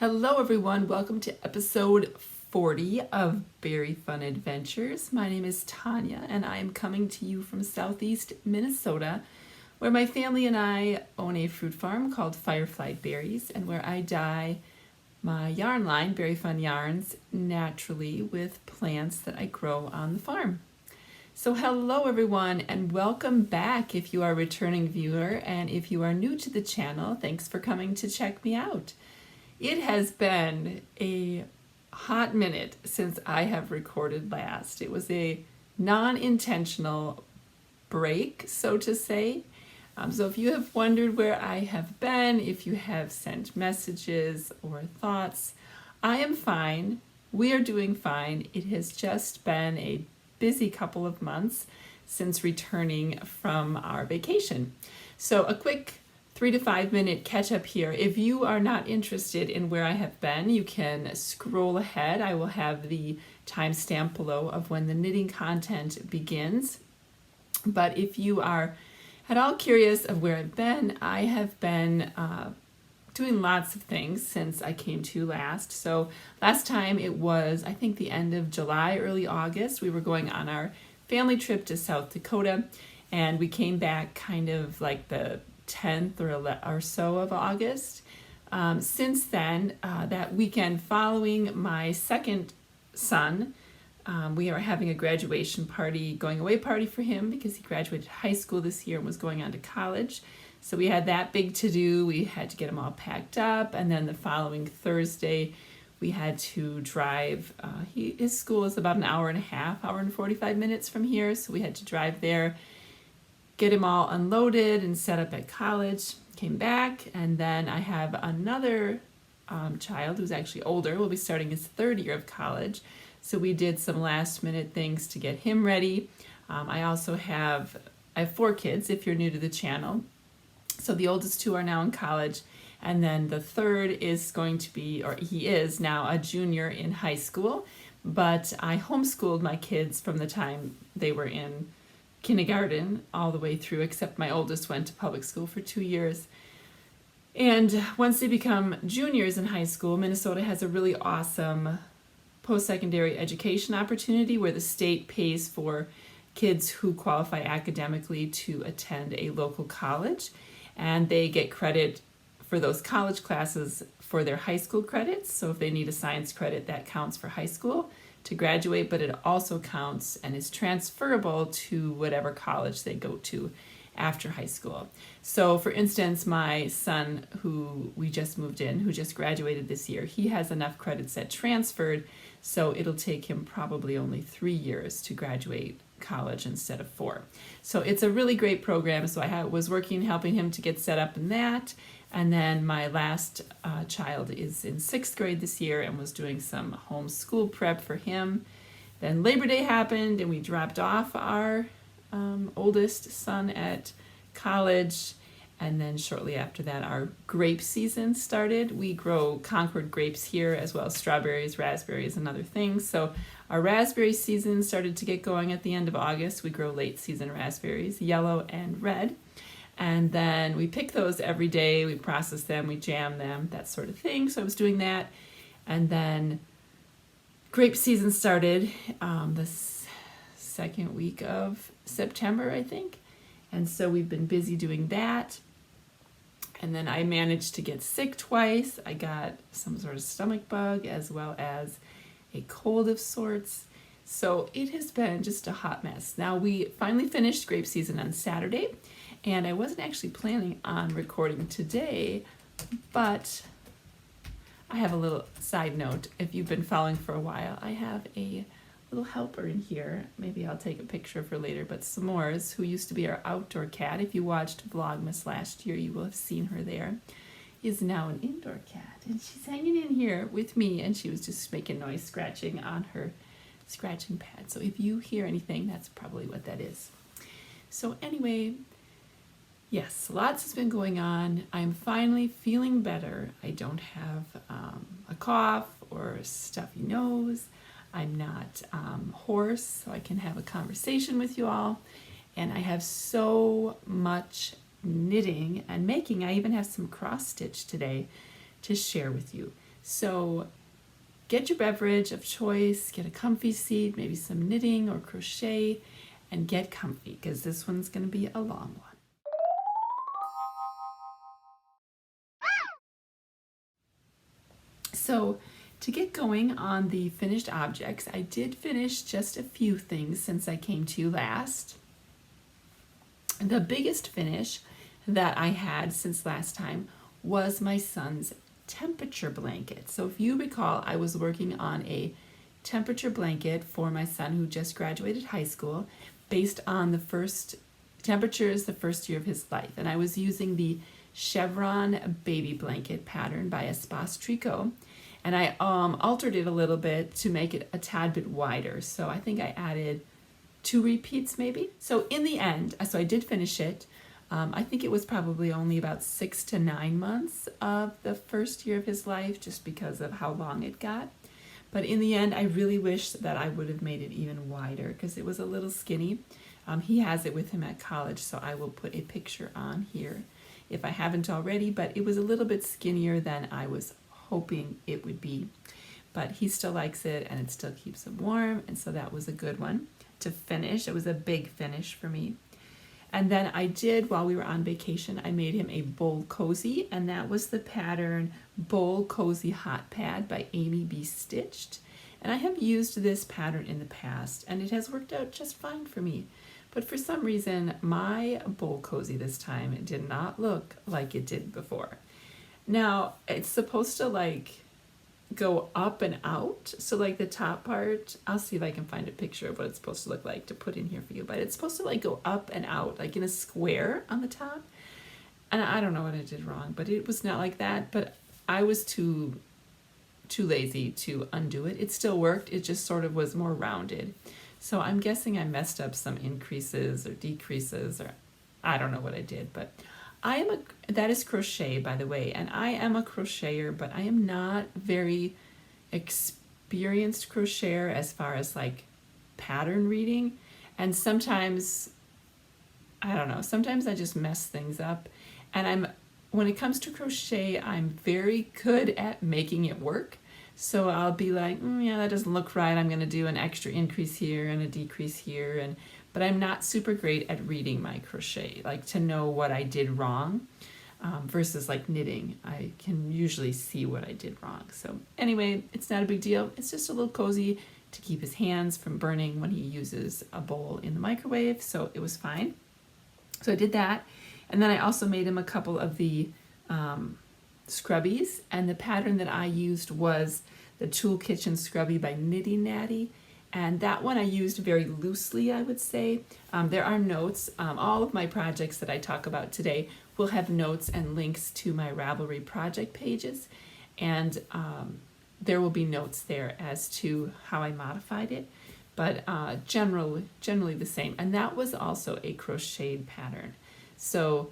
Hello everyone, welcome to episode 40 of Very Fun Adventures. My name is Tanya and I am coming to you from southeast Minnesota, where my family and I own a fruit farm called Firefly Berries and where I dye my yarn line, Very Fun Yarns, naturally with plants that I grow on the farm. So hello everyone and welcome back if you are a returning viewer, and if you are new to the channel, thanks for coming to check me out. It has been a hot minute since I have recorded last. It was a non-intentional break, so to say. So if you have wondered where I have been, if you have sent messages or thoughts, I am fine. We are doing fine. It has just been a busy couple of months since returning from our vacation. So a quick 3 to 5 minute catch up here. If you are not interested in where I have been, you can scroll ahead. I will have the timestamp below of when the knitting content begins. But if you are at all curious of where I've been, I have been doing lots of things since I came to you last. So last time it was, I think, the end of July, early August. We were going on our family trip to South Dakota, and we came back kind of like the 10th or so of August. Since then, that weekend following my second son, we are having a graduation party, going away party for him because he graduated high school this year and was going on to college. So we had that big to do. We had to get him all packed up, and then the following Thursday we had to drive. His school is about an hour and 45 minutes from here, so we had to drive there, get him all unloaded and set up at college, came back, and then I have another child who's actually older, will be starting his third year of college, so we did some last minute things to get him ready. I have 4 kids, if you're new to the channel. So the oldest 2 are now in college, and then the third is going to be, or he is now, a junior in high school, but I homeschooled my kids from the time they were in kindergarten all the way through, except my oldest went to public school for 2 years. And once they become juniors in high school, Minnesota has a really awesome post-secondary education opportunity where the state pays for kids who qualify academically to attend a local college, and they get credit for those college classes for their high school credits. So if they need a science credit, that counts for high school to graduate, but it also counts and is transferable to whatever college they go to after high school. So for instance, my son, who we just moved in, who just graduated this year, he has enough credits that transferred, so it'll take him probably only 3 years to graduate college instead of 4. So it's a really great program. So I was working, helping him to get set up in that. And then my last child is in 6th grade this year and was doing some homeschool prep for him. Then Labor Day happened and we dropped off our oldest son at college. And then shortly after that, our grape season started. We grow Concord grapes here, as well as strawberries, raspberries, and other things. So our raspberry season started to get going at the end of August. We grow late season raspberries, yellow and red. And then we pick those every day. We process them, we jam them, that sort of thing. So I was doing that. And then grape season started the second week of September, I think. And so we've been busy doing that. And then I managed to get sick twice. I got some sort of stomach bug as well as a cold of sorts. So it has been just a hot mess. Now we finally finished grape season on Saturday, and I wasn't actually planning on recording today, but I have a little side note. If you've been following for a while, I have a little helper in here. Maybe I'll take a picture of her later, but S'mores, who used to be our outdoor cat, if you watched Vlogmas last year, you will have seen her there, is now an indoor cat. And she's hanging in here with me, and she was just making noise scratching on her scratching pad. So if you hear anything, that's probably what that is. So anyway, yes, lots has been going on. I'm finally feeling better. I don't have a cough or a stuffy nose. I'm not hoarse, so I can have a conversation with you all. And I have so much knitting and making. I even have some cross stitch today to share with you. So get your beverage of choice, get a comfy seat, maybe some knitting or crochet, and get comfy because this one's going to be a long one. So to get going on the finished objects, I did finish just a few things since I came to you last. The biggest finish that I had since last time was my son's temperature blanket. So if you recall, I was working on a temperature blanket for my son who just graduated high school based on the first temperatures the first year of his life. And I was using the chevron baby blanket pattern by Espace Tricot. And I altered it a little bit to make it a tad bit wider. So I think I added 2 repeats maybe. So in the end, so I did finish it. I think it was probably only about 6 to 9 months of the first year of his life just because of how long it got. But in the end, I really wish that I would have made it even wider because it was a little skinny. He has it with him at college, so I will put a picture on here if I haven't already, but it was a little bit skinnier than I was hoping it would be. But he still likes it and it still keeps him warm, and so that was a good one to finish. It was a big finish for me. And then I did, while we were on vacation, I made him a bowl cozy, and that was the pattern Bowl Cozy Hot Pad by Amy B. Stitched. And I have used this pattern in the past, and it has worked out just fine for me. But for some reason, my bowl cozy this time did not look like it did before. Now, it's supposed to like go up and out. So like the top part, I'll see if I can find a picture of what it's supposed to look like to put in here for you. But it's supposed to like go up and out, like in a square on the top. And I don't know what I did wrong, but it was not like that. But I was too lazy to undo it. It still worked. It just sort of was more rounded. So I'm guessing I messed up some increases or decreases, or I don't know what I did, but that is crochet, by the way, and I am a crocheter, but I am not very experienced crocheter as far as like pattern reading. And sometimes, I don't know, sometimes I just mess things up. And when it comes to crochet, I'm very good at making it work. So I'll be like, yeah, that doesn't look right. I'm going to do an extra increase here and a decrease here. But I'm not super great at reading my crochet, like to know what I did wrong versus like knitting. I can usually see what I did wrong. So anyway, it's not a big deal. It's just a little cozy to keep his hands from burning when he uses a bowl in the microwave. So it was fine. So I did that. And then I also made him a couple of the scrubbies, and the pattern that I used was the Tool Kitchen Scrubby by Nitty Natty, and that one I used very loosely, I would say. There are notes. All of my projects that I talk about today will have notes and links to my Ravelry project pages, and there will be notes there as to how I modified it, but generally the same. And that was also a crocheted pattern. So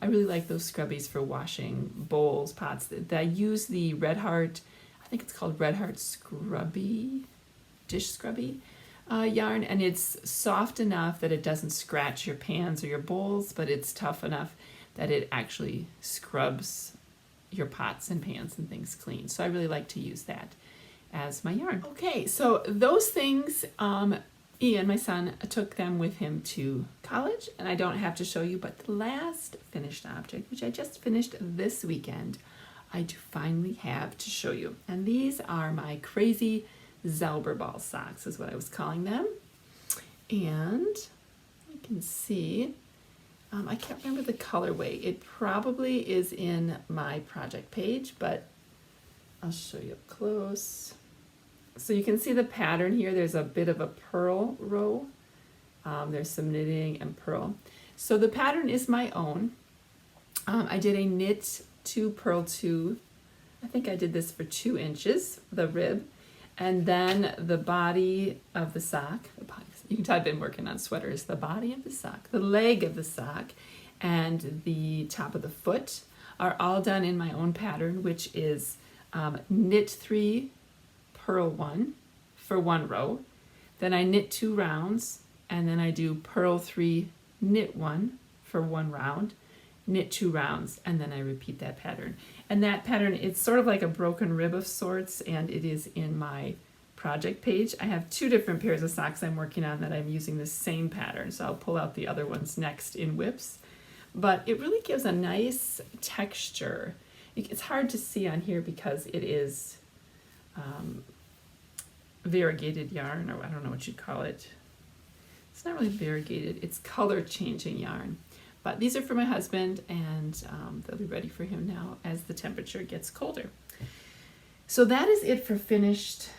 I really like those scrubbies for washing bowls, pots. I use the Red Heart, I think it's called Red Heart Scrubby, dish scrubby yarn, and it's soft enough that it doesn't scratch your pans or your bowls, but it's tough enough that it actually scrubs your pots and pans and things clean. So I really like to use that as my yarn. Okay, so those things, Ian, my son, took them with him to college, and I don't have to show you, but the last finished object, which I just finished this weekend, I do finally have to show you. And these are my crazy Zauberball socks, is what I was calling them. And you can see, I can't remember the colorway. It probably is in my project page, but I'll show you up close. So you can see the pattern here. There's a bit of a purl row. There's some knitting and purl. So the pattern is my own. I did a knit to purl to, I think I did this for 2 inches, the rib, and then the body of the sock, you can tell I've been working on sweaters, the body of the sock, the leg of the sock, and the top of the foot are all done in my own pattern, which is knit 3, purl 1 for 1 row, then I knit 2 rounds, and then I do purl 3, knit 1 for 1 round, knit 2 rounds, and then I repeat that pattern. And that pattern, it's sort of like a broken rib of sorts, and it is in my project page. I have 2 different pairs of socks I'm working on that I'm using the same pattern, so I'll pull out the other ones next in whips. But it really gives a nice texture. It's hard to see on here because it is variegated yarn, or I don't know what you'd call it. It's not really variegated, it's color changing yarn. But these are for my husband, and they'll be ready for him now as the temperature gets colder. So that is it for finished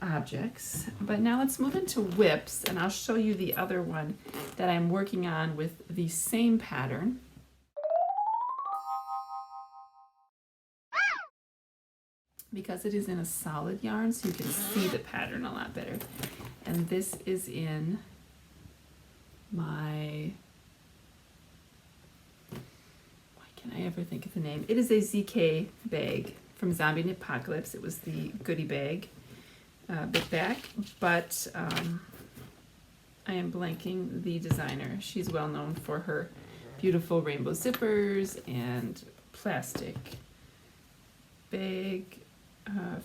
objects. But now let's move into whips, and I'll show you the other one that I'm working on with the same pattern. Because it is in a solid yarn, so you can see the pattern a lot better. And this is in my, why can't I ever think of the name? It is a ZK bag from Zombie Knitpocalypse. It was the goodie bag, bit back, but I am blanking the designer. She's well known for her beautiful rainbow zippers and plastic bag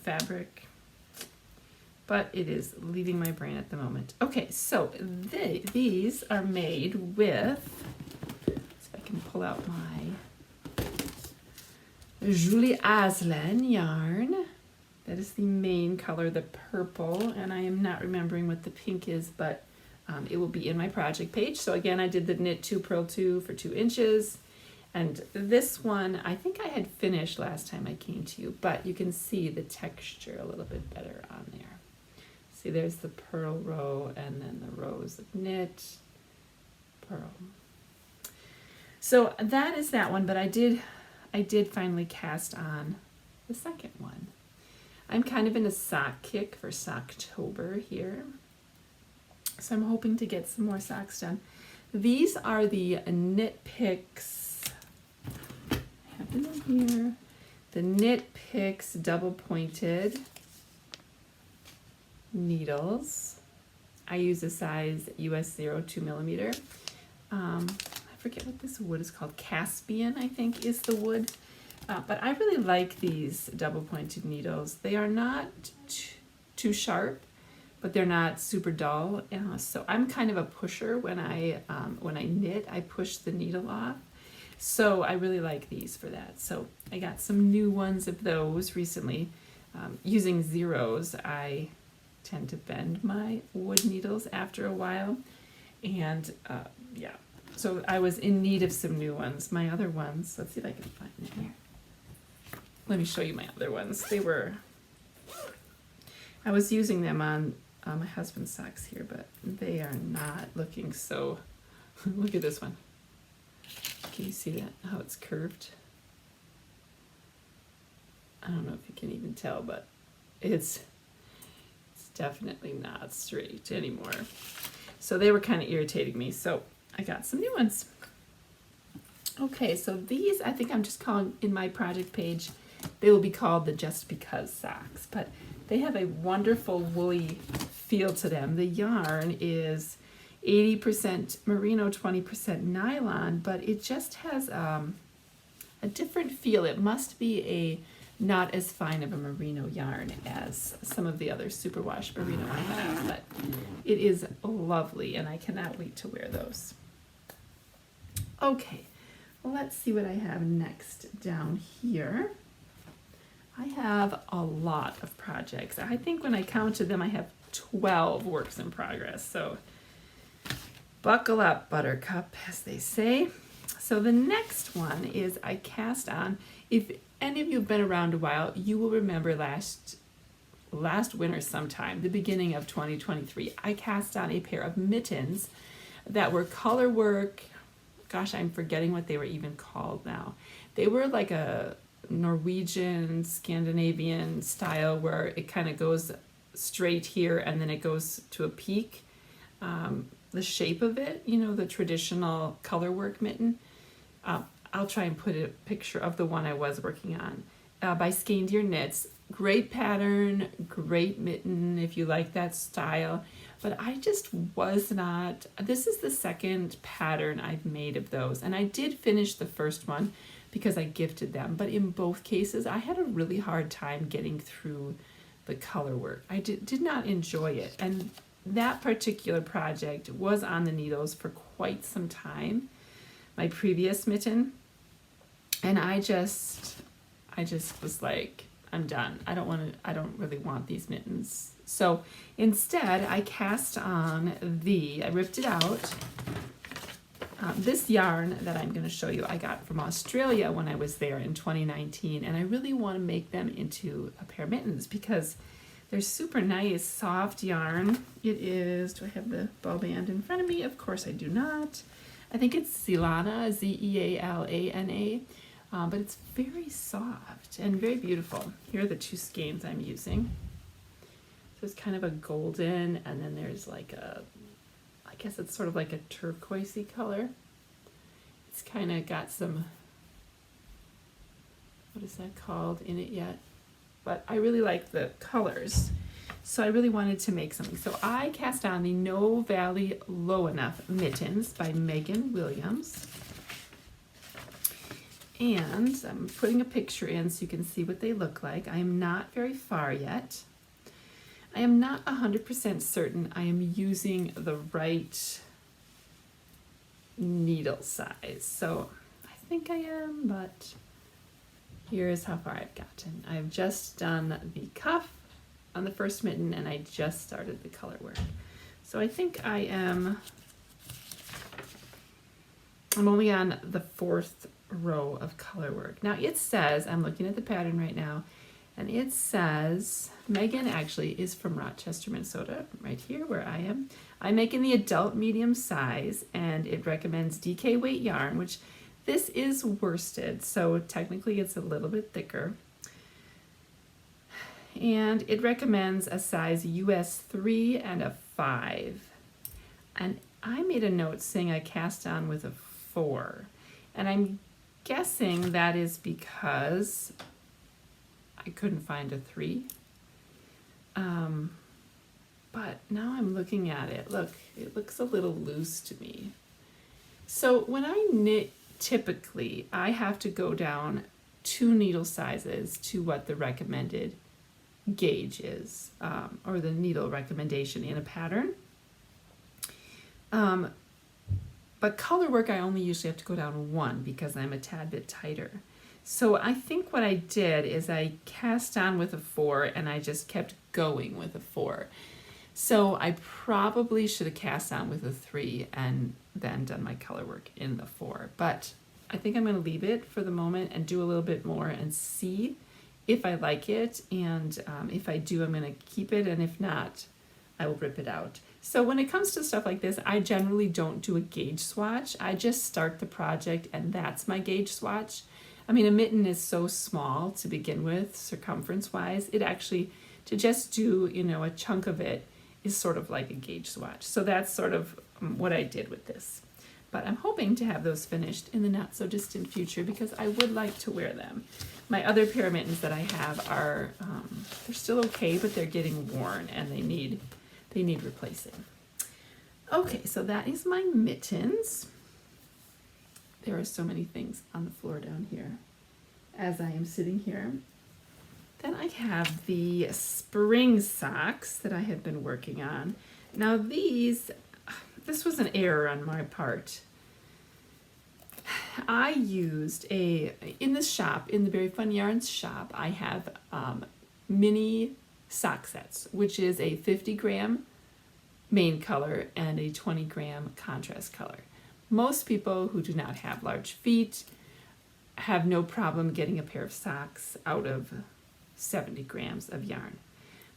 fabric, but it is leaving my brain at the moment. Okay, so these are made with, if I can pull out my Julie Aslan yarn. That is the main color, the purple, and I am not remembering what the pink is, but it will be in my project page. So again, I did the knit 2, purl 2 for 2 inches. And this one, I think I had finished last time I came to you, but you can see the texture a little bit better on there. See, there's the purl row and then the rows of knit, purl. So that is that one, but I did finally cast on the second one. I'm kind of in a sock kick for Socktober here. So I'm hoping to get some more socks done. These are the Knit Picks. In here, the Knit Picks double pointed needles. I use a size US 0 2mm. I forget what this wood is called. Caspian, I think, is the wood. But I really like these double pointed needles. They are not too sharp, but they're not super dull. So I'm kind of a pusher when I knit. I push the needle off. So I really like these for that. So I got some new ones of those recently. Using zeros, I tend to bend my wood needles after a while. And yeah, so I was in need of some new ones. My other ones, let's see if I can find them here. Let me show you my other ones. I was using them on my husband's socks here, but they are not looking so, look at this one. Can you see that, how it's curved? I don't know if you can even tell, but it's definitely not straight anymore. So they were kind of irritating me, so I got some new ones. Okay, so these I think I'm just calling in my project page, they will be called the Just Because socks, but they have a wonderful woolly feel to them. The yarn is 80% merino, 20% nylon, but it just has a different feel. It must be a not as fine of a merino yarn as some of the other superwash merino I have, but it is lovely and I cannot wait to wear those. Okay, well, let's see what I have next down here. I have a lot of projects. I think when I counted them, I have 12 works in progress, so buckle up, buttercup, as they say. So the next one is I cast on, if any of you have been around a while, you will remember last winter sometime, the beginning of 2023, I cast on a pair of mittens that were color work. Gosh, I'm forgetting what they were even called now. They were like a Norwegian, Scandinavian style where it kind of goes straight here and then it goes to a peak. The shape of it, you know, the traditional color work mitten. I'll try and put a picture of the one I was working on by Skein Deer Knits. Great pattern, great mitten if you like that style. but I just was not. This is the second pattern I've made of those, and I did finish the first one because I gifted them, but in both cases I had a really hard time getting through the color work. I did not enjoy it, and that particular project was on the needles for quite some time, my previous mitten, and I just was like, I'm done. I don't really want these mittens. So instead I cast on I ripped it out. This yarn that I'm going to show you I got from Australia when I was there in 2019, and I really want to make them into a pair of mittens because they're super nice, soft yarn. It is, do I have the ball band in front of me? Of course I do not. I think it's Zealana, Zealana, but it's very soft and very beautiful. Here are the two skeins I'm using. So it's kind of a golden, and then there's like I guess it's sort of like a turquoisey color. It's kind of got some, what is that called, in it yet? But I really like the colors, so I really wanted to make something. So I cast on the No Valley Low Enough Mittens by Megan Williams. And I'm putting a picture in so you can see what they look like. I am not very far yet. I am not 100% certain I am using the right needle size. So I think I am, but here's how far I've gotten. I've just done the cuff on the first mitten, and I just started the color work. So I think I'm only on the 4th row of color work. Now it says, I'm looking at the pattern right now, and it says, Megan actually is from Rochester, Minnesota, right here where I am. I'm making the adult medium size, and it recommends DK weight yarn, which this is worsted, so technically it's a little bit thicker. And it recommends a size US 3 and a 5. And I made a note saying I cast on with a 4. And I'm guessing that is because I couldn't find a 3. But now I'm looking at it. Look, it looks a little loose to me. So when I knit, typically I have to go down 2 needle sizes to what the recommended gauge is, or the needle recommendation in a pattern. But color work I only usually have to go down 1 because I'm a tad bit tighter. So I think what I did is I cast on with a 4 and I just kept going with a 4. So I probably should have cast on with a 3 and then done my color work in the 4. But I think I'm going to leave it for the moment and do a little bit more and see if I like it. And if I do, I'm going to keep it. And if not, I will rip it out. So when it comes to stuff like this, I generally don't do a gauge swatch. I just start the project and that's my gauge swatch. I mean, a mitten is so small to begin with, circumference-wise. It actually, to just do, a chunk of it is sort of like a gauge swatch. So that's sort of what I did with this. But I'm hoping to have those finished in the not-so-distant future because I would like to wear them. My other pair of mittens that I have are, they're still okay, but they're getting worn and they need replacing. Okay, so that is my mittens. There are so many things on the floor down here as I am sitting here. Then I have the spring socks that I have been working on. Now this was an error on my part. I used in the shop, in the Very Fun Yarns shop, I have mini sock sets, which is a 50-gram main color and a 20-gram contrast color. Most people who do not have large feet have no problem getting a pair of socks out of 70 grams of yarn.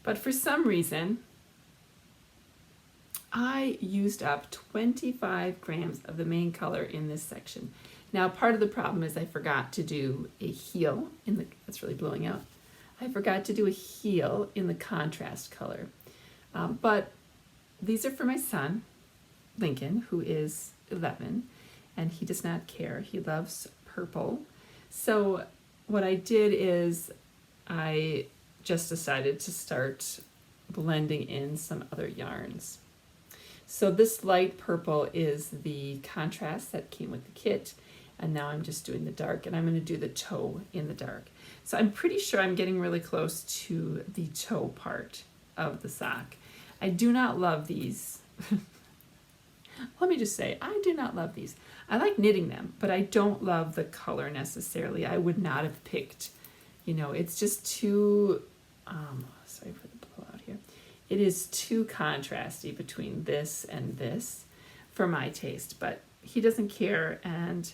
But for some reason, I used up 25 grams of the main color in this section. Now, part of the problem is I forgot to do a heel that's really blowing out. I forgot to do a heel in the contrast color. But these are for my son, Lincoln, who is 11, and he does not care. He loves purple. So what I did is I just decided to start blending in some other yarns. So this light purple is the contrast that came with the kit. And now I'm just doing the dark, and I'm going to do the toe in the dark. So I'm pretty sure I'm getting really close to the toe part of the sock. I do not love these. Let me just say, I do not love these. I like knitting them, but I don't love the color necessarily. I would not have picked, it's just too, sorry for the blowout here. It is too contrasty between this and this for my taste, but he doesn't care, and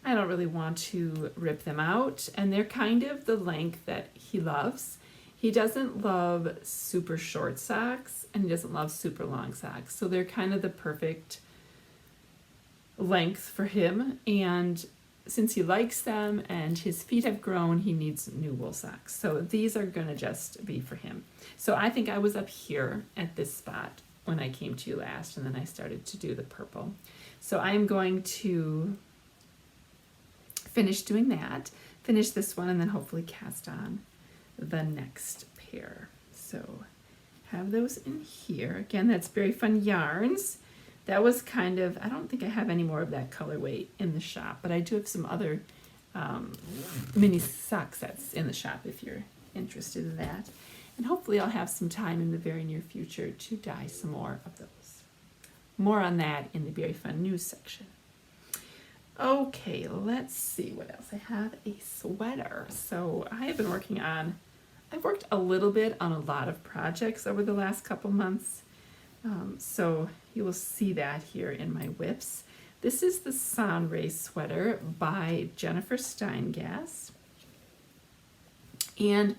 I don't really want to rip them out, and they're kind of the length that he loves. He doesn't love super short socks, and he doesn't love super long socks, so they're kind of the perfect length for him. And since he likes them and his feet have grown, he needs new wool socks. So these are going to just be for him. So I think I was up here at this spot when I came to you last, and then I started to do the purple. So I'm going to finish doing that, finish this one, and then hopefully cast on the next pair. So have those in here. Again, that's Very Fun Yarns. That was kind of, I don't think I have any more of that colorway in the shop, but I do have some other mini sock sets in the shop if you're interested in that. And hopefully I'll have some time in the very near future to dye some more of those. More on that in the Very Fun News section. Okay, let's see what else. I have a sweater. So I have been I've worked a little bit on a lot of projects over the last couple months. So you will see that here in my whips. This is the Sunray sweater by Jennifer Steingass. And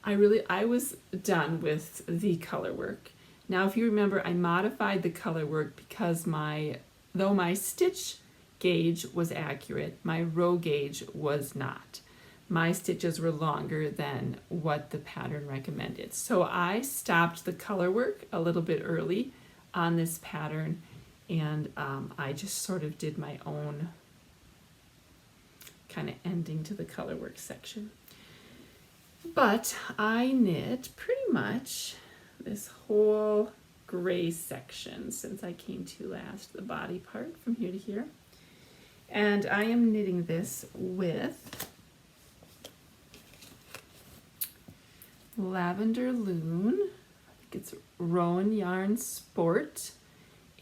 I was done with the color work. Now, if you remember, I modified the color work because though my stitch gauge was accurate, my row gauge was not. My stitches were longer than what the pattern recommended. So I stopped the color work a little bit early on this pattern, and I just sort of did my own kind of ending to the color work section. But I knit pretty much this whole gray section since I came to last, the body part from here to here. And I am knitting this with Lavender Loon. I think it's Rowan Yarn Sport.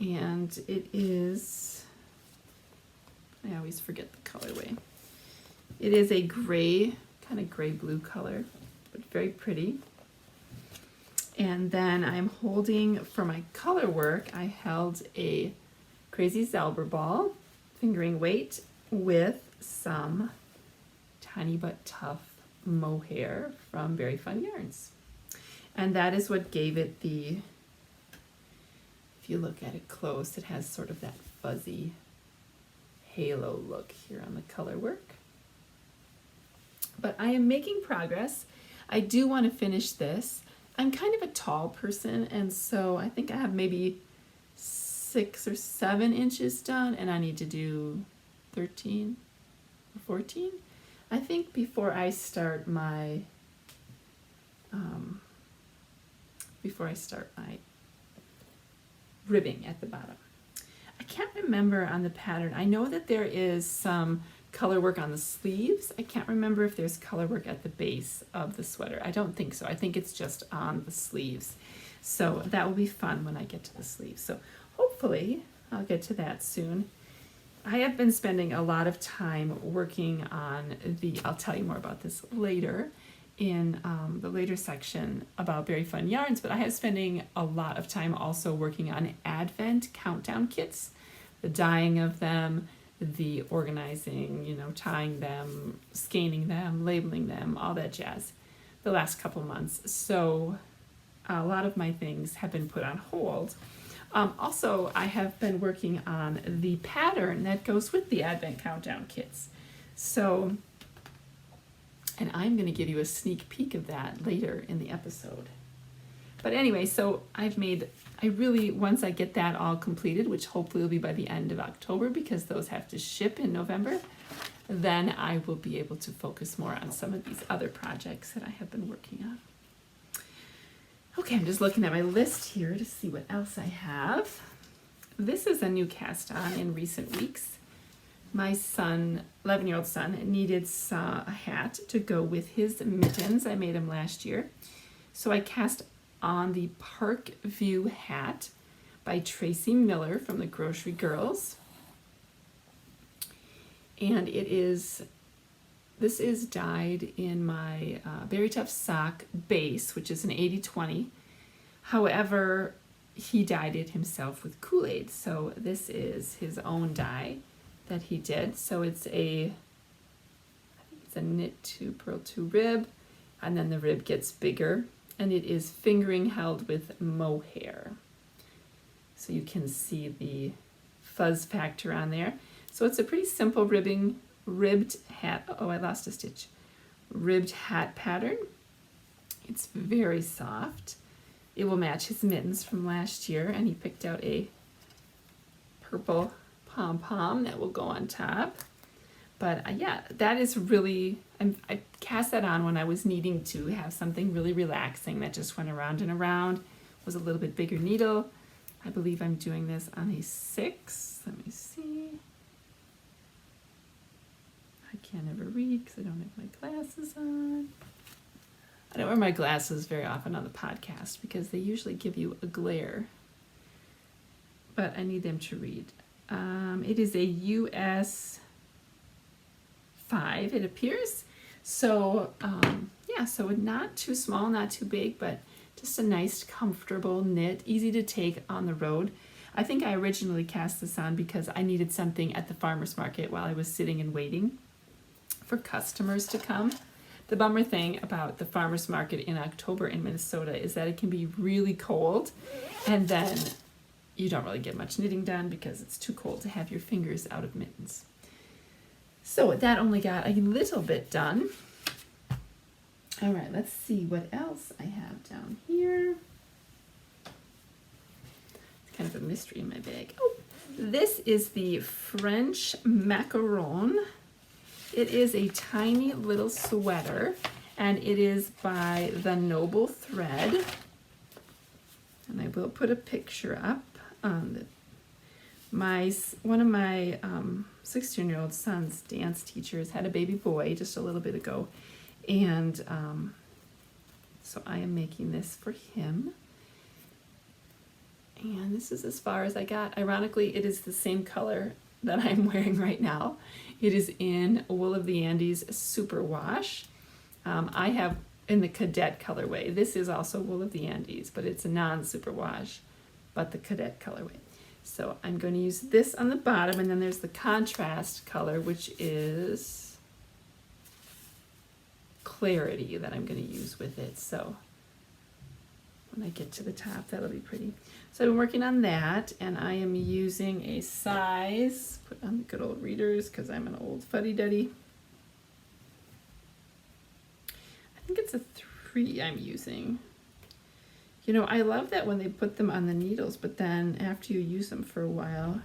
And it is, I always forget the colorway. It is a gray, kind of gray-blue color, but very pretty. And then I'm holding, for my color work, I held a Crazy Zelber ball, fingering weight, with some Tiny But Tough mohair from Very Fun Yarns. And that is what gave it if you look at it close, it has sort of that fuzzy halo look here on the color work. But I am making progress. I do want to finish this. I'm kind of a tall person, and so I think I have maybe 6 or 7 inches done, and I need to do 13 or 14. I think before I start my ribbing at the bottom. I can't remember on the pattern. I know that there is some color work on the sleeves. I can't remember if there's color work at the base of the sweater. I don't think so. I think it's just on the sleeves. So that will be fun when I get to the sleeves. So hopefully I'll get to that soon. I have been spending a lot of time working on I'll tell you more about this later in the later section about Very Fun Yarns, but I have spending a lot of time also working on Advent countdown kits, the dyeing of them, the organizing, tying them, scanning them, labeling them, all that jazz, the last couple months. So a lot of my things have been put on hold. Also, I have been working on the pattern that goes with the Advent countdown kits. So, and I'm going to give you a sneak peek of that later in the episode. But anyway, so once I get that all completed, which hopefully will be by the end of October because those have to ship in November, then I will be able to focus more on some of these other projects that I have been working on. Okay, I'm just looking at my list here to see what else I have. This is a new cast on in recent weeks. My son, 11-year-old son, needed a hat to go with his mittens. I made him last year. So I cast on the Park View hat by Tracy Miller from the Grocery Girls. And this is dyed in my Berry Tough sock base, which is an 80/20. However, he dyed it himself with Kool-Aid. So this is his own dye that he did. So it's a knit to purl to rib, and then the rib gets bigger, and it is fingering held with mohair. So you can see the fuzz factor on there. So it's a pretty simple ribbed hat. Oh, I lost a stitch. Ribbed hat pattern. It's very soft. It will match his mittens from last year, and he picked out a purple pom-pom that will go on top. But yeah, that is really, I cast that on when I was needing to have something really relaxing that just went around and around, was a little bit bigger needle. I believe I'm doing this on a 6. Let me see. I can't ever read because I don't have my glasses on. I don't wear my glasses very often on the podcast because they usually give you a glare, but I need them to read. It is a US 5, it appears. So, yeah, so not too small, not too big, but just a nice, comfortable knit, easy to take on the road. I think I originally cast this on because I needed something at the farmer's market while I was sitting and waiting for customers to come. The bummer thing about the farmer's market in October in Minnesota is that it can be really cold, and then you don't really get much knitting done because it's too cold to have your fingers out of mittens. So that only got a little bit done. All right, let's see what else I have down here. It's kind of a mystery in my bag. Oh, this is the French macaron. It is a tiny little sweater, and it is by The Noble Thread. And I will put a picture up on one of my 16-year-old son's dance teachers had a baby boy just a little bit ago, and so I am making this for him. And this is as far as I got. Ironically, it is the same color that I'm wearing right now. It is in Wool of the Andes Superwash. I have in the Cadet colorway. This is also Wool of the Andes, but it's a non-superwash, but the Cadet colorway. So I'm going to use this on the bottom, and then there's the contrast color, which is Clarity, that I'm going to use with it. So when I get to the top, that'll be pretty. So I've been working on that, and I am using a size, put on the good old readers because I'm an old fuddy-duddy. I think it's a 3 I'm using. You know, I love that when they put them on the needles, but then after you use them for a while,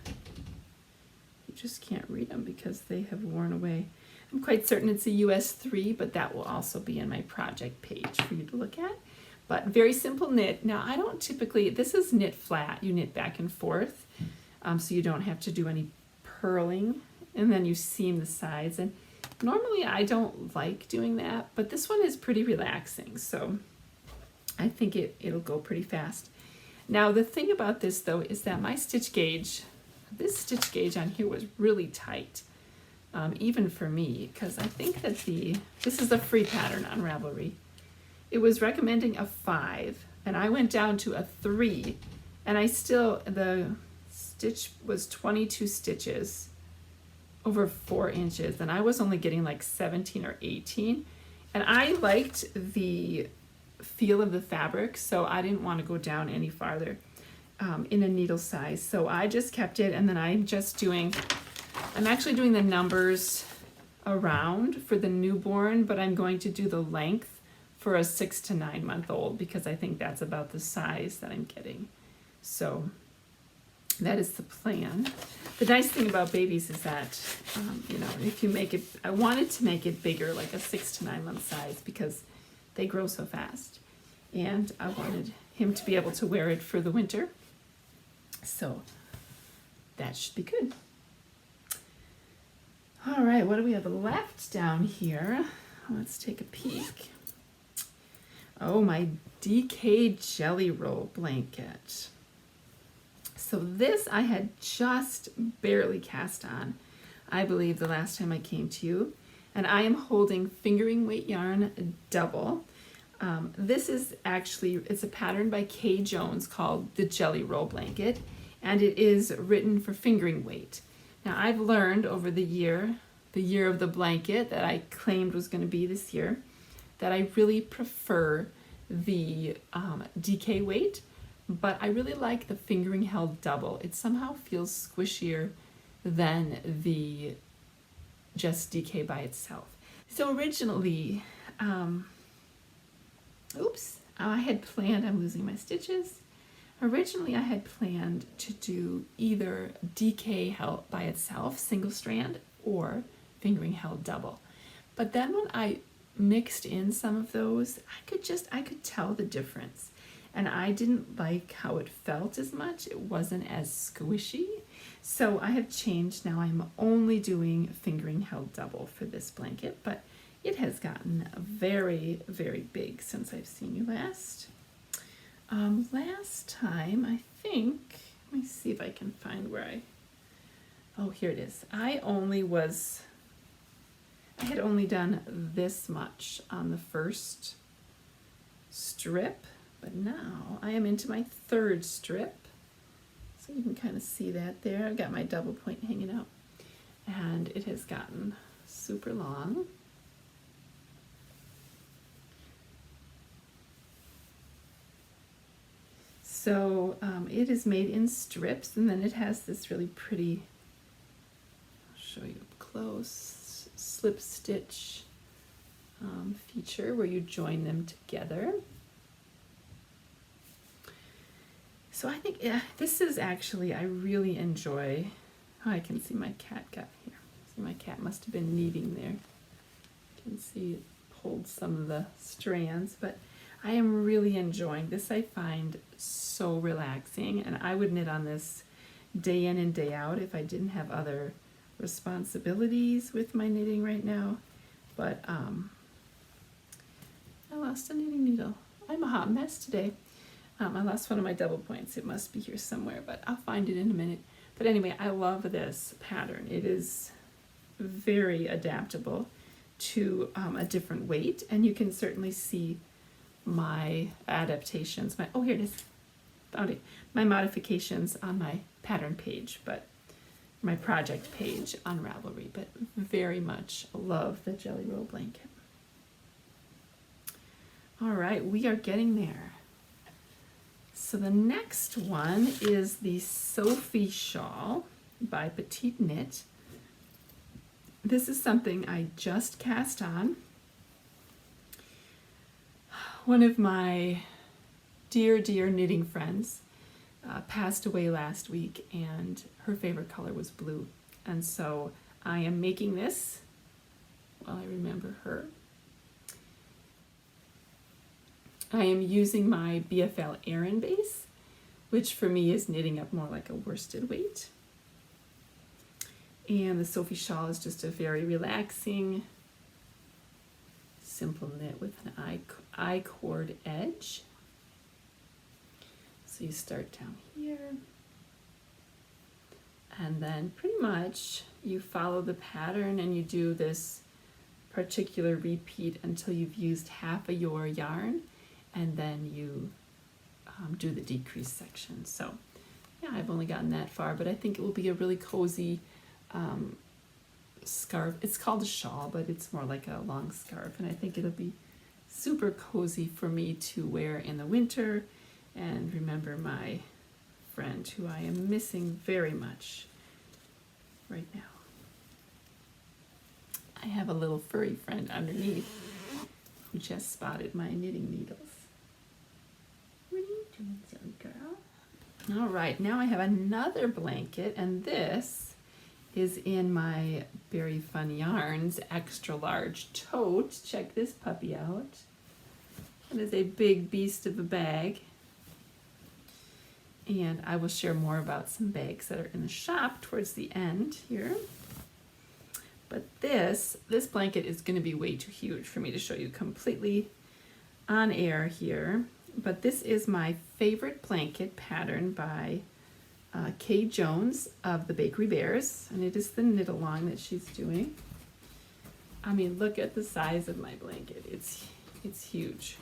you just can't read them because they have worn away. I'm quite certain it's a US 3, but that will also be in my project page for you to look at. But very simple knit. Now, I don't typically, this is knit flat. You knit back and forth, so you don't have to do any purling, and then you seam the sides. And normally I don't like doing that, but this one is pretty relaxing, so I think it'll go pretty fast. Now, the thing about this, though, is that my stitch gauge, this stitch gauge on here was really tight, even for me, because I think that this is a free pattern on Ravelry. It was recommending a 5, and I went down to a 3, and the stitch was 22 stitches over 4 inches, and I was only getting like 17 or 18, and I liked the feel of the fabric, so I didn't want to go down any farther in a needle size, so I just kept it. And then I'm actually doing the numbers around for the newborn, but I'm going to do the length for a 6 to 9 month old because I think that's about the size that I'm getting. So that is the plan. The nice thing about babies is that, you know, if you make it, I wanted to make it bigger, like a 6 to 9 month size, because they grow so fast. and I wanted him to be able to wear it for the winter. So that should be good. All right, what do we have left down here? Let's take a peek. Oh, my DK Jelly Roll blanket. So this I had just barely cast on, I believe, the last time I came to you. And I am holding fingering weight yarn double. This is actually, it's a pattern by Kay Jones called the Jelly Roll Blanket, and it is written for fingering weight. Now I've learned over the year of the blanket that I claimed was going to be this year, that I really prefer the DK weight, but I really like the fingering held double. It somehow feels squishier than the just DK by itself. So originally, I had planned, I'm losing my stitches. Originally I had planned to do either DK held by itself, single strand, or fingering held double. But then when I mixed in some of those, I could tell the difference. And I didn't like how it felt as much. It wasn't as squishy. So I have changed. Now I'm only doing fingering held double for this blanket, but it has gotten very, very big since I've seen you last. Last time, I think, let me see if I can find oh, here it is. I had only done this much on the first strip, but now I am into my third strip. So you can kind of see that there. I've got my double point hanging out, and it has gotten super long. So it is made in strips, and then it has this really pretty, I'll show you up close, slip stitch feature where you join them together. So I think, yeah, this is actually, I really enjoy, oh, I can see my cat got here. See, my cat must have been kneading there. You can see it pulled some of the strands, but I am really enjoying this. I find so relaxing, and I would knit on this day in and day out if I didn't have other responsibilities with my knitting right now. But I lost a knitting needle. I'm a hot mess today. I lost one of my double points. It must be here somewhere, but I'll find it in a minute. But anyway, I love this pattern. It is very adaptable to a different weight, and you can certainly see my adaptations. Oh, here it is. Found it. My modifications on my pattern page, but my project page on Ravelry, but very much love the Jelly Roll blanket. All right, we are getting there. So the next one is the Sophie shawl by Petite Knit. This is something I just cast on. One of my dear knitting friends passed away last week, and her favorite color was blue. And so I am making this while I remember her. I am using my BFL Aran base, which for me is knitting up more like a worsted weight. And the Sophie shawl is just a very relaxing, simple knit with an I-cord edge. So you start down here, and then pretty much you follow the pattern and you do this particular repeat until you've used half of your yarn, and then you do the decrease section. So yeah, I've only gotten that far, but I think it will be a really cozy scarf. It's called a shawl, but it's more like a long scarf, and I think it'll be super cozy for me to wear in the winter and remember my friend who I am missing very much right now. I have a little furry friend underneath who just spotted my knitting needles. What are you doing, silly girl? All right, now I have another blanket, and this is in my Berry Fun Yarns extra large tote. Check this puppy out. It is a big beast of a bag. And I will share more about some bags that are in the shop towards the end here. But this blanket is going to be way too huge for me to show you completely on air here. But this is my favorite blanket pattern by Kay Jones of the Bakery Bears. And it is the knit along that she's doing. I mean, look at the size of my blanket. It's huge.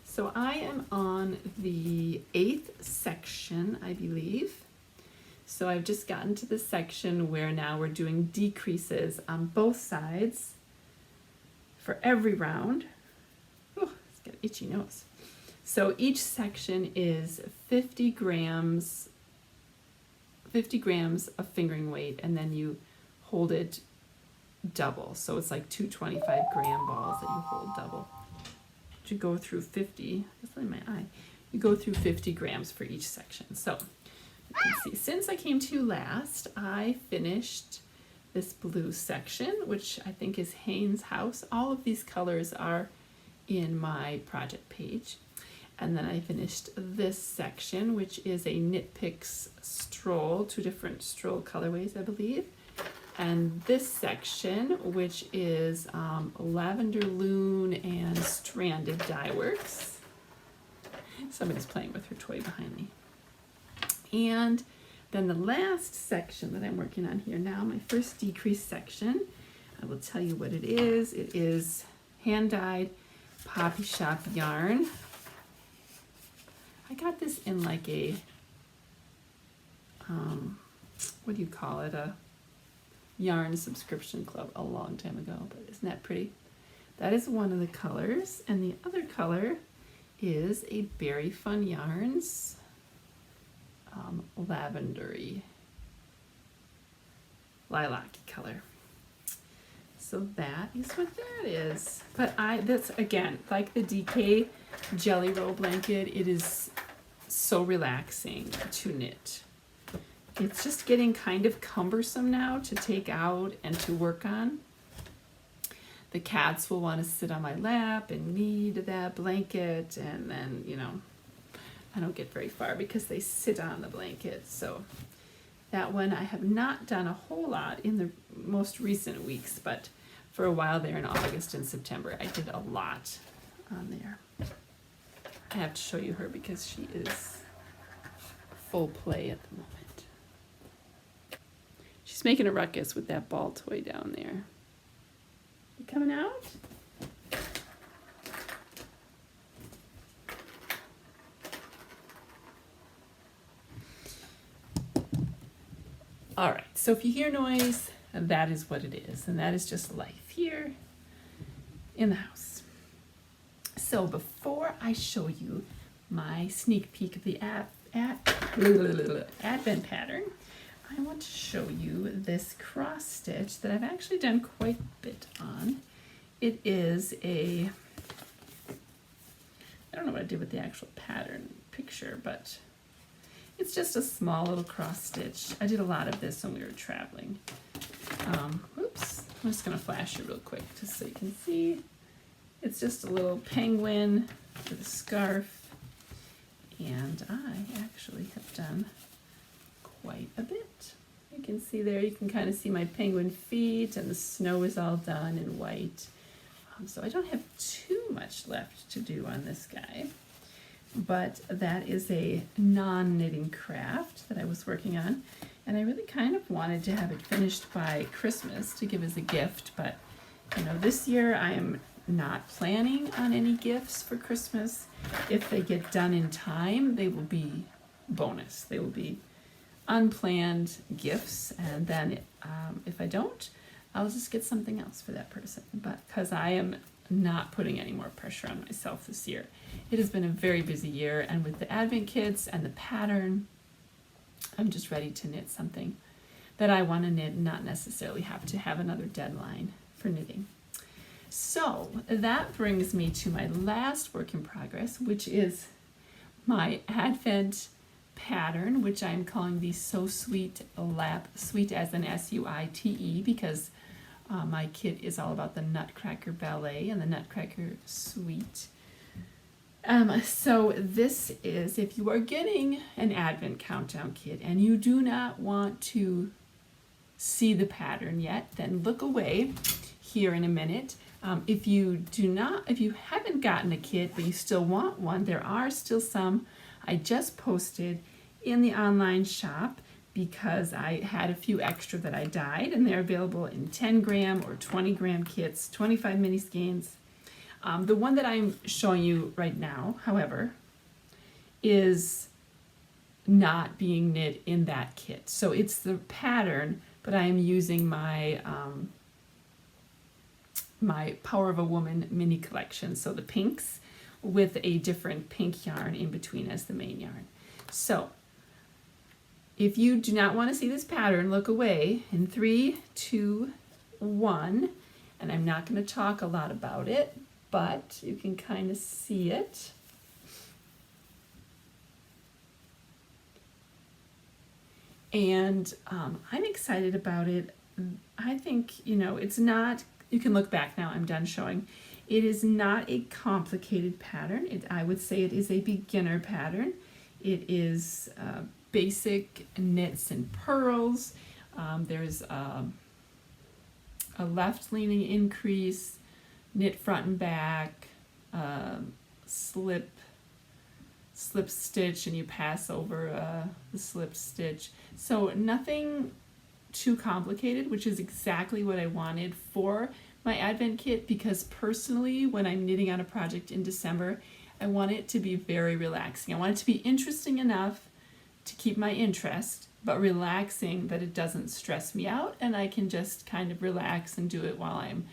So I am on the 8th section, I believe. So I've just gotten to the section where now we're doing decreases on both sides for every round. Oh, it's got an itchy nose. So each section is 50 grams of fingering weight, and then you hold it double. So it's like 225 gram balls that you hold double. You go through 50, just in my eye, you go through 50 grams for each section. So you can see, since I came to you last, I finished this blue section, which I think is Haynes House. All of these colors are in my project page. And then I finished this section, which is a Knit Picks stroll, 2 different stroll colorways, I believe. And this section, which is Lavender Loon and Stranded Dye Works. Somebody's playing with her toy behind me. And then the last section that I'm working on here now, my first decrease section, I will tell you what it is. It is hand-dyed Poppy Shop yarn. I got this in like a, what do you call it, a yarn subscription club a long time ago, but isn't that pretty? That is one of the colors, and the other color is a Berry Fun Yarns lavendery lilac-y color. So that is what that is. But that's again like the DK Jelly Roll blanket. It is so relaxing to knit. It's just getting kind of cumbersome now to take out and to work on. The cats will want to sit on my lap and need that blanket, and then, you know, I don't get very far because they sit on the blanket. So that one I have not done a whole lot in the most recent weeks, but for a while there in August and September, I did a lot on there. I have to show you her because she is full play at the moment. She's making a ruckus with that ball toy down there. You coming out? All right, so if you hear noise, that is what it is, and that is just life here in the house. So before I show you my sneak peek of the Advent pattern, I want to show you this cross stitch that I've actually done quite a bit on. It is a, I don't know what I did with the actual pattern picture, but it's just a small little cross stitch. I did a lot of this when we were traveling. Oops, I'm just gonna flash it real quick just so you can see. It's just a little penguin with a scarf, and I actually have done quite a bit. You can see there, you can kind of see my penguin feet, and the snow is all done in white. So I don't have too much left to do on this guy, but that is a non-knitting craft that I was working on, and I really kind of wanted to have it finished by Christmas to give as a gift, but you know, this year I am not planning on any gifts for Christmas. If they get done in time, they will be bonus. They will be unplanned gifts, and then if I don't, I'll just get something else for that person. But because I am not putting any more pressure on myself this year. It has been a very busy year, and with the Advent kits and the pattern, I'm just ready to knit something that I want to knit and not necessarily have to have another deadline for knitting. So that brings me to my last work in progress, which is my Advent pattern, which I'm calling the So Sweet Lap, sweet as an S-U-I-T-E, because my kit is all about the Nutcracker Ballet and the Nutcracker Suite So this is, if you are getting an Advent countdown kit and you do not want to see the pattern yet, then look away here in a minute. If you haven't gotten a kit but you still want one, there are still some I just posted in the online shop because I had a few extra that I dyed, and they're available in 10 gram or 20 gram kits, 25 mini skeins. The one that I'm showing you right now, however, is not being knit in that kit. So it's the pattern, but I am using my my Power of a Woman mini collection. So the pinks with a different pink yarn in between as the main yarn. So if you do not want to see this pattern, look away in 3, 2, 1. And I'm not going to talk a lot about it, but you can kind of see it. And I'm excited about it. I think, it's not, you can look back now, I'm done showing. It is not a complicated pattern. I would say it is a beginner pattern. It is basic knits and purls. There's a left leaning increase, knit front and back, slip stitch, and you pass over the slip stitch. So nothing too complicated, which is exactly what I wanted for my Advent kit, because personally, when I'm knitting on a project in December, I want it to be very relaxing. I want it to be interesting enough to keep my interest, but relaxing that it doesn't stress me out, and I can just kind of relax and do it while I'm,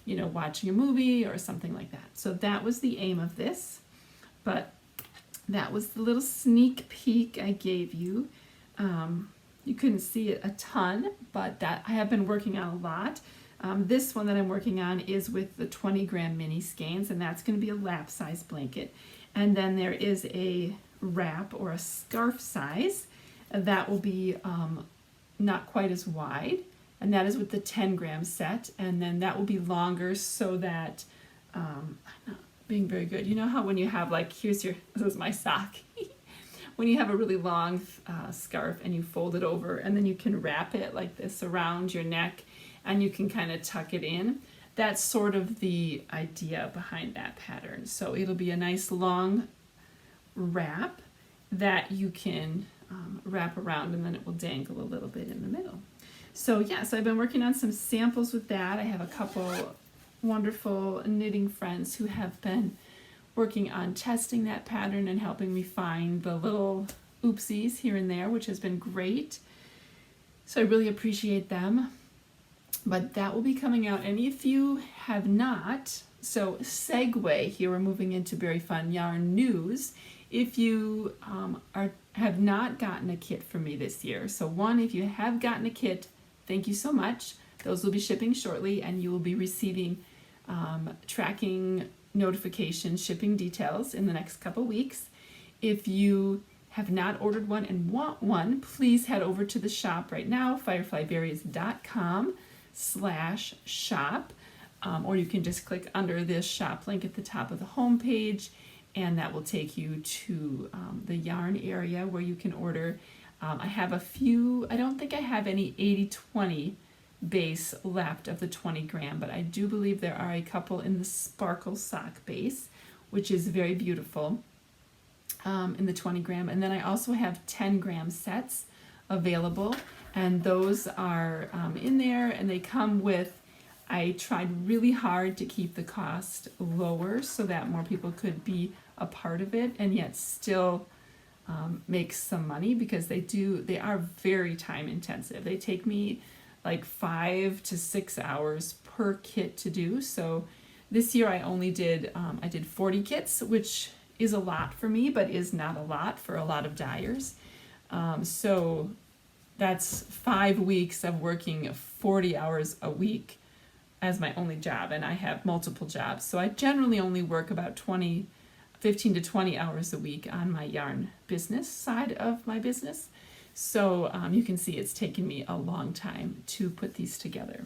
watching a movie or something like that. So that was the aim of this, but that was the little sneak peek I gave you. You couldn't see it a ton, but that I have been working on a lot. This one that I'm working on is with the 20 gram mini skeins, and that's going to be a lap size blanket. And then there is a wrap or a scarf size that will be not quite as wide, and that is with the 10 gram set. And then that will be longer so that I'm not being very good. You know how when you have this is my sock. When you have a really long scarf and you fold it over and then you can wrap it like this around your neck and you can kind of tuck it in. That's sort of the idea behind that pattern. So it'll be a nice long wrap that you can wrap around, and then it will dangle a little bit in the middle. So yes, I've been working on some samples with that. I have a couple wonderful knitting friends who have been working on testing that pattern and helping me find the little oopsies here and there, which has been great. So I really appreciate them. But that will be coming out. And if you have not, so segue here, we're moving into very fun yarn news. If you have not gotten a kit from me this year, so one, if you have gotten a kit, thank you so much. Those will be shipping shortly, and you will be receiving tracking notification shipping details in the next couple weeks. If you have not ordered one and want one, please head over to the shop right now, fireflyberries.com/shop, or you can just click under this shop link at the top of the home page, and that will take you to the yarn area where you can order. I have a few, I don't think I have any 80/20 base left of the 20 gram, but I do believe there are a couple in the sparkle sock base, which is very beautiful, in the 20 gram. And then I also have 10 gram sets available, and those are in there, and they come with, I tried really hard to keep the cost lower so that more people could be a part of it and yet still make some money, because they are very time intensive. They take me like 5 to 6 hours per kit to do. So this year I only did, I did 40 kits, which is a lot for me, but is not a lot for a lot of dyers. So that's 5 weeks of working 40 hours a week as my only job, and I have multiple jobs. So I generally only work about 15 to 20 hours a week on my yarn business side of my business. So you can see it's taken me a long time to put these together.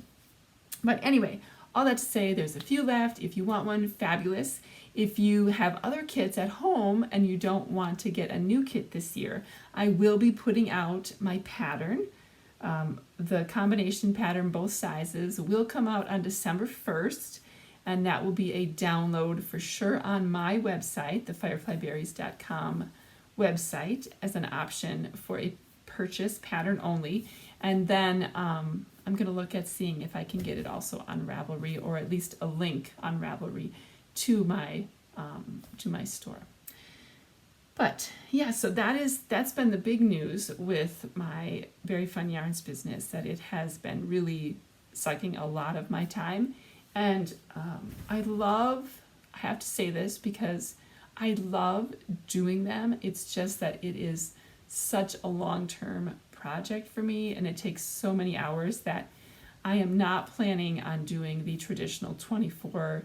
But anyway, all that to say, there's a few left. If you want one, fabulous. If you have other kits at home and you don't want to get a new kit this year, I will be putting out my pattern. The combination pattern, both sizes, will come out on December 1st, and that will be a download for sure on my website, the fireflyberries.com website, as an option for a purchase pattern only. And then I'm going to look at seeing if I can get it also on Ravelry, or at least a link on Ravelry to my store. But yeah, so that's been the big news with my Very Fun Yarns business, that it has been really sucking a lot of my time. And I have to say this because I love doing them. It's just that it is such a long-term project for me, and it takes so many hours that I am not planning on doing the traditional 24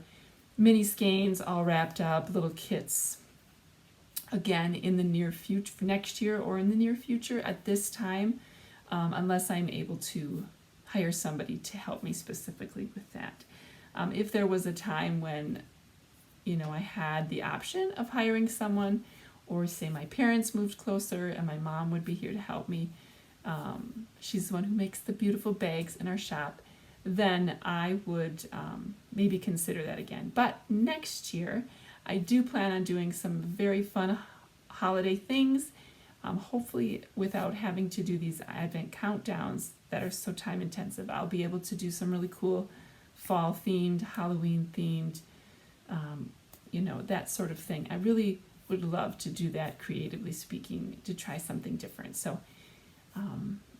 mini skeins all wrapped up, little kits, again in the near future, for next year or in the near future at this time, unless I'm able to hire somebody to help me specifically with that. If there was a time when, I had the option of hiring someone, or say my parents moved closer and my mom would be here to help me, she's the one who makes the beautiful bags in our shop, then I would maybe consider that again. But next year, I do plan on doing some very fun holiday things, hopefully without having to do these Advent countdowns that are so time intensive. I'll be able to do some really cool fall themed, Halloween themed, that sort of thing. I really would love to do that, creatively speaking, to try something different. So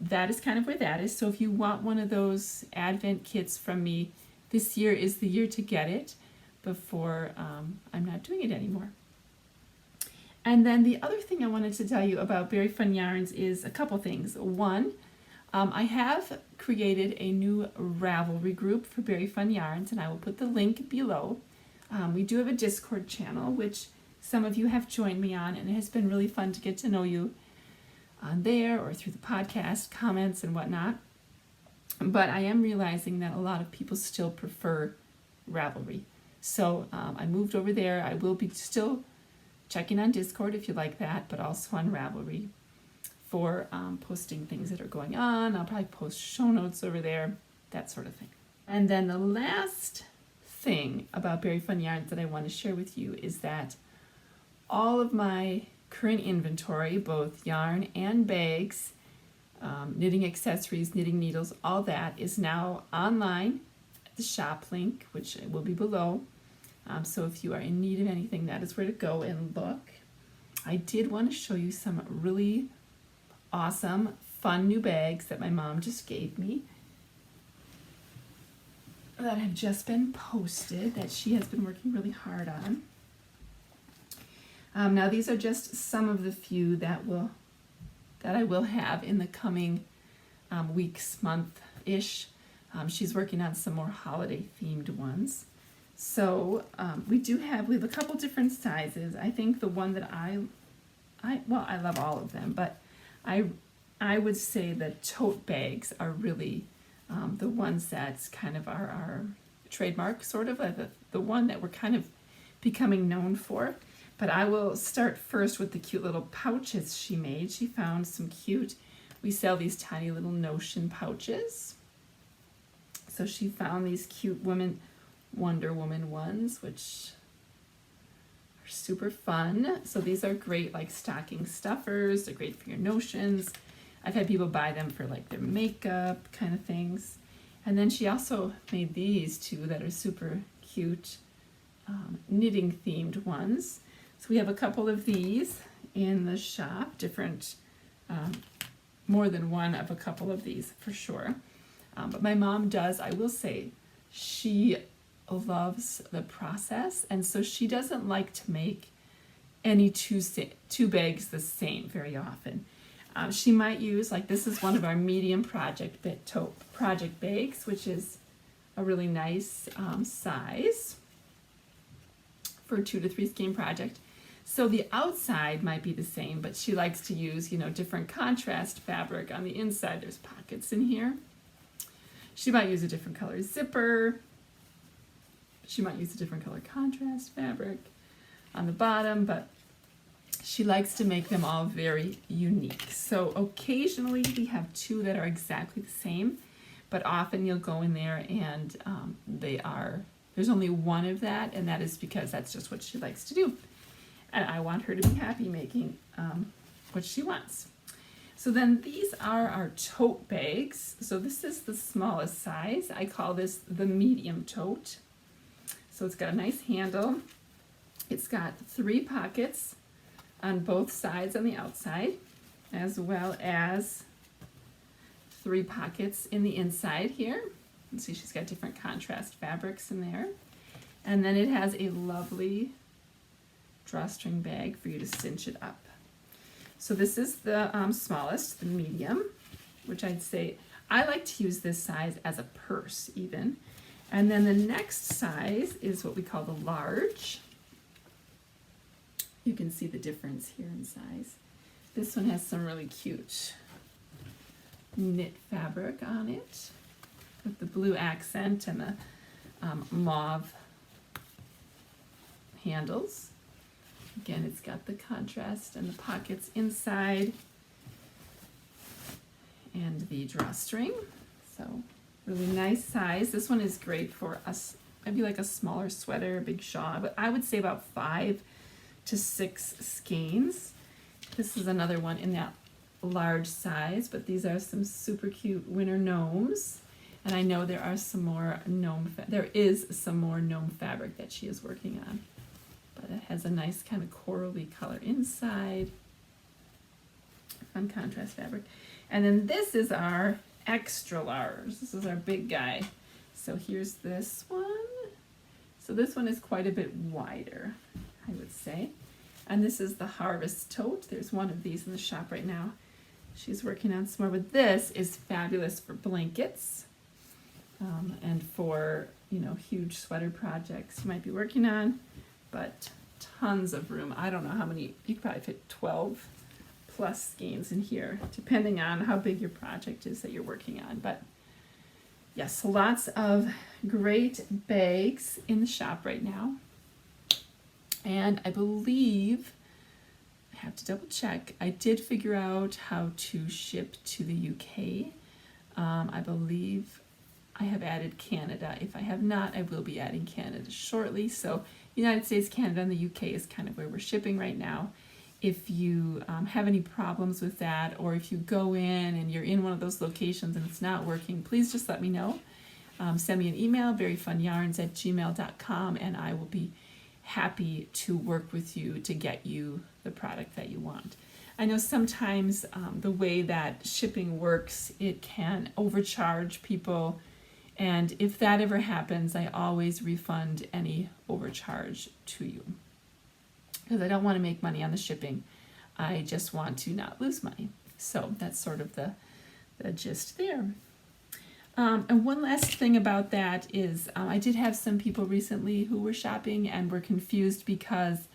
that is kind of where that is. So if you want one of those Advent kits from me, this year is the year to get it before I'm not doing it anymore. And then the other thing I wanted to tell you about Very Fun Yarns is a couple things. One, I have created a new Ravelry group for Very Fun Yarns, and I will put the link below. We do have a Discord channel, which some of you have joined me on, and it has been really fun to get to know you on there or through the podcast comments and whatnot. But I am realizing that a lot of people still prefer Ravelry. So I moved over there. I will be still checking on Discord if you like that, but also on Ravelry for posting things that are going on. I'll probably post show notes over there, that sort of thing. And then the last thing about Very Fun Yarns that I want to share with you is that all of my current inventory, both yarn and bags, knitting accessories, knitting needles, all that is now online at the shop link, which will be below. So if you are in need of anything, that is where to go and look. I did want to show you some really awesome, fun new bags that my mom just gave me that have just been posted, that she has been working really hard on. Now these are just some of the few that I will have in the coming weeks, month-ish. She's working on some more holiday themed ones. So we have a couple different sizes. I think the one that I love all of them, but I would say the tote bags are really the ones that's kind of our trademark, sort of, the one that we're kind of becoming known for. But I will start first with the cute little pouches she made. She found some cute, we sell these tiny little Notion pouches. So she found these cute Wonder Woman ones, which are super fun. So these are great like stocking stuffers. They're great for your Notions. I've had people buy them for like their makeup kind of things. And then she also made these two that are super cute, knitting themed ones. So we have a couple of these in the shop, different, more than one of a couple of these for sure. But my mom does, I will say, she loves the process, and so she doesn't like to make any two bags the same very often. She might use, like this is one of our medium project bags, which is a really nice size for a 2 to 3 skein project. So the outside might be the same, but she likes to use, different contrast fabric on the inside. There's pockets in here. She might use a different color zipper. She might use a different color contrast fabric on the bottom, but she likes to make them all very unique. So occasionally we have two that are exactly the same, but often you'll go in there and there's only one of that, and that is because that's just what she likes to do. And I want her to be happy making what she wants. So then these are our tote bags. So this is the smallest size. I call this the medium tote. So it's got a nice handle. It's got 3 pockets on both sides on the outside, as well as 3 pockets in the inside here. You can see she's got different contrast fabrics in there. And then it has a lovely drawstring bag for you to cinch it up. So this is the smallest, the medium, which I'd say I like to use this size as a purse even. And then the next size is what we call the large. You can see the difference here in size. This one has some really cute knit fabric on it with the blue accent and the mauve handles. Again, it's got the contrast and the pockets inside and the drawstring. So really nice size. This one is great for us, maybe like a smaller sweater, a big shawl, but I would say about 5 to 6 skeins. This is another one in that large size, but these are some super cute winter gnomes. And I know there are some more there is some more gnome fabric that she is working on. But it has a nice kind of corally color inside. Fun contrast fabric. And then this is our extra large. This is our big guy. So here's this one. So this one is quite a bit wider, I would say. And this is the harvest tote. There's one of these in the shop right now. She's working on some more, but this is fabulous for blankets and for, you know, huge sweater projects you might be working on. But tons of room. I don't know how many, you could probably fit 12 plus skeins in here, depending on how big your project is that you're working on. But yes, lots of great bags in the shop right now. And I believe, I have to double check, I did figure out how to ship to the UK. I believe I have added Canada. If I have not, I will be adding Canada shortly. So United States, Canada, and the UK is kind of where we're shipping right now. If you have any problems with that, or if you go in and you're in one of those locations and it's not working, please just let me know. Send me an email, veryfunyarns@gmail.com, and I will be happy to work with you to get you the product that you want. I know sometimes the way that shipping works, it can overcharge people. And if that ever happens, I always refund any overcharge to you. Because I don't want to make money on the shipping. I just want to not lose money. So that's sort of the gist there. And one last thing about that is I did have some people recently who were shopping and were confused because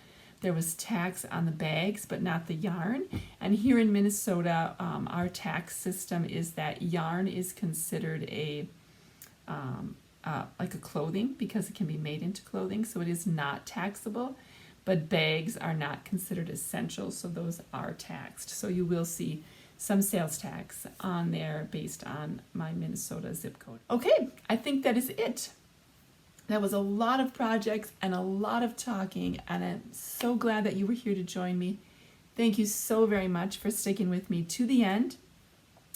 there was tax on the bags but not the yarn. And here in Minnesota, our tax system is that yarn is considered like a clothing because it can be made into clothing, so it is not taxable. But bags are not considered essential, so those are taxed. So you will see some sales tax on there based on my Minnesota zip code. Okay, I think that is it. That was a lot of projects and a lot of talking, and I'm so glad that you were here to join me. Thank you so very much for sticking with me to the end.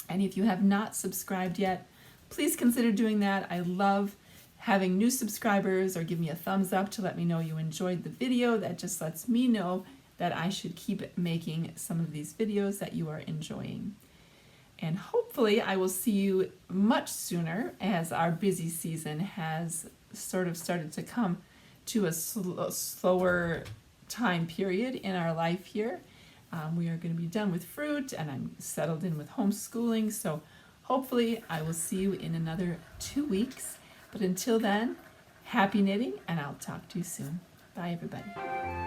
And if you have not subscribed yet, please consider doing that. I love having new subscribers, or give me a thumbs up to let me know you enjoyed the video. That just lets me know that I should keep making some of these videos that you are enjoying. And hopefully I will see you much sooner, as our busy season has sort of started to come to a slower time period in our life here. We are going to be done with fruit, and I'm settled in with homeschooling. So hopefully I will see you in another 2 weeks. But until then, happy knitting, and I'll talk to you soon. Bye, everybody.